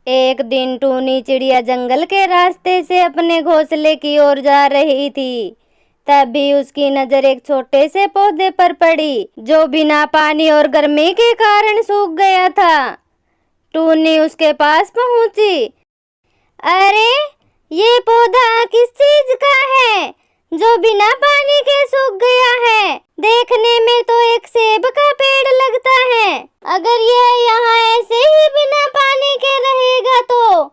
एक दिन टूनी चिड़िया जंगल के रास्ते से अपने घोंसले की ओर जा रही थी। तभी उसकी नजर एक छोटे से पौधे पर पड़ी जो बिना पानी और गर्मी के कारण सूख गया था। टूनी उसके पास पहुंची। अरे, ये पौधा किस चीज का है जो बिना पानी के सूख गया है? देखने में तो एक सेब का पेड़ लगता है। अगर यह यहाँ ऐसे ही बिना पानी के रहेगा तो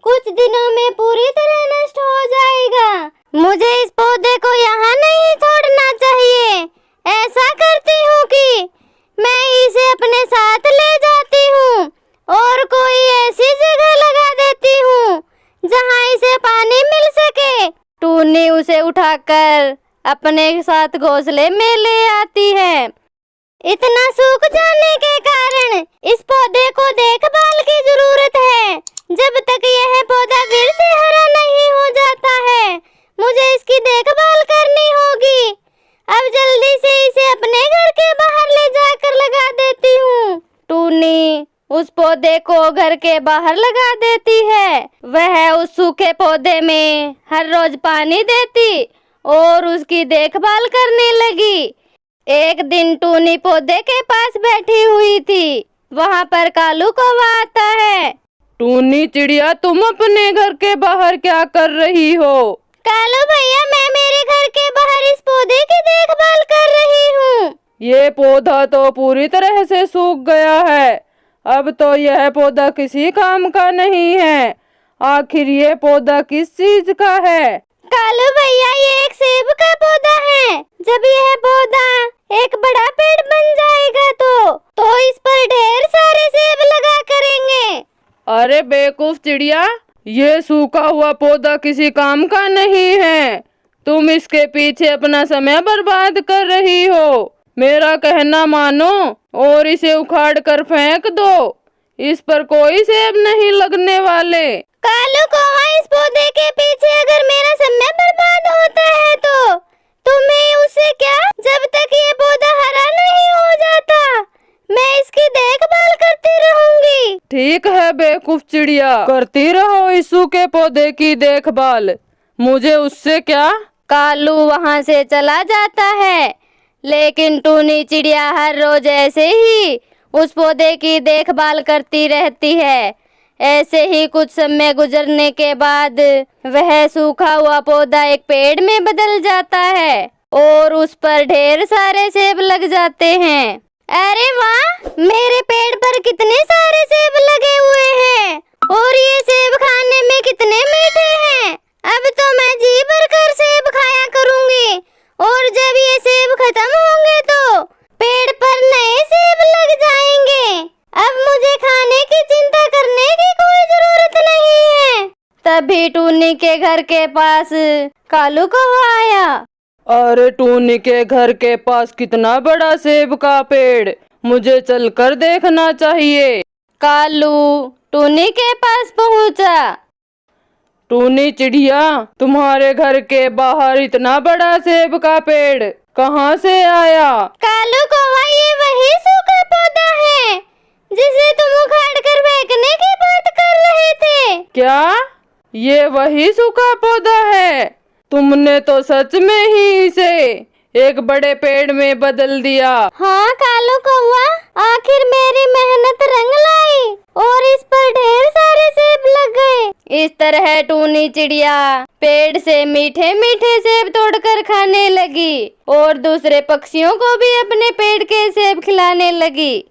कुछ दिनों में पूरी तरह नष्ट हो जाएगा। मुझे इस पौधे को यहाँ नहीं छोड़ना चाहिए। ऐसा करती हूँ कि मैं इसे अपने साथ ले जाती हूँ और कोई ऐसी जगह लगा देती हूँ जहाँ इसे पानी मिल सके। टूनी उसे उठाकर अपने साथ घोंसले में ले आती है। इतना सूख जाने के कारण इस पौधे को देखभाल की जरूरत है। जब तक यह पौधा फिर से हरा नहीं हो जाता है, मुझे इसकी देखभाल करनी होगी। अब जल्दी से इसे अपने घर के बाहर ले जाकर लगा देती हूँ। टूनी उस पौधे को घर के बाहर लगा देती है। वह उस सूखे पौधे में हर रोज पानी देती और उसकी देखभाल करने लगी। एक दिन टूनी पौधे के पास बैठी हुई थी। वहाँ पर कालू कौवा आता है। टूनी चिड़िया, तुम अपने घर के बाहर क्या कर रही हो? कालू भैया, मैं मेरे घर के बाहर इस पौधे की देखभाल कर रही हूँ। ये पौधा तो पूरी तरह से सूख गया है। अब तो यह पौधा किसी काम का नहीं है। आखिर ये पौधा किस चीज का है? कालू भैया, ये एक सेब का पौधा है। जब यह पौधा एक बड़ा पेड़ बन जाएगा तो इस पर ढेर सारे सेब लगा करेंगे। अरे बेवकूफ चिड़िया, ये सूखा हुआ पौधा किसी काम का नहीं है। तुम इसके पीछे अपना समय बर्बाद कर रही हो। मेरा कहना मानो और इसे उखाड़ कर फेंक दो। इस पर कोई सेब नहीं लगने वाले। कालू कौवा, इस पौधे के पीछे अगर मेरा समय बर्बाद होता है तो तुम्हें उससे क्या? जब तक ये पौधा हरा नहीं हो जाता, मैं इसकी देखभाल करती रहूंगी। ठीक है बेवकूफ चिड़िया, करती रहो इस सूखे पौधे की देखभाल। मुझे उससे क्या? कालू वहाँ से चला जाता है। लेकिन टूनी चिड़िया हर रोज ऐसे ही उस पौधे की देखभाल करती रहती है। ऐसे ही कुछ समय गुजरने के बाद वह सूखा हुआ पौधा एक पेड़ में बदल जाता है और उस पर ढेर सारे सेब लग जाते हैं। अरे वाह, मेरे पेड़ पर कितने सारे सेब लगे हुए हैं और ये सेब खाने में कितने मीठे हैं। अब तो मैं जी भरकर सेब खाया करूंगी और जब ये सेब खत्म होंगे तो पेड़ पर नए सेब लग जाएंगे। अब मुझे खाने की चिंता करने की कोई जरूरत नहीं है। तभी टूनी के घर के पास कालू कौवा आया। अरे, टूनी के घर के पास कितना बड़ा सेब का पेड़, मुझे चलकर देखना चाहिए। कालू टूनी के पास पहुंचा। टूनी चिड़िया, तुम्हारे घर के बाहर इतना बड़ा सेब का पेड़ कहाँ से आया? कालू कौवा, ये वही सूखा पौधा है जिसे तुम उखाड़ कर फेंकने की बात कर रहे थे। क्या ये वही सूखा पौधा है? तुमने तो सच में ही इसे एक बड़े पेड़ में बदल दिया। हाँ कालू कौवा, आखिर मेरी मेहनत रंग लाई और इस पर ढेर सारे सेब लग गए। इस तरह टूनी चिड़िया पेड़ से मीठे मीठे सेब तोड़कर खाने लगी और दूसरे पक्षियों को भी अपने पेड़ के सेब खिलाने लगी।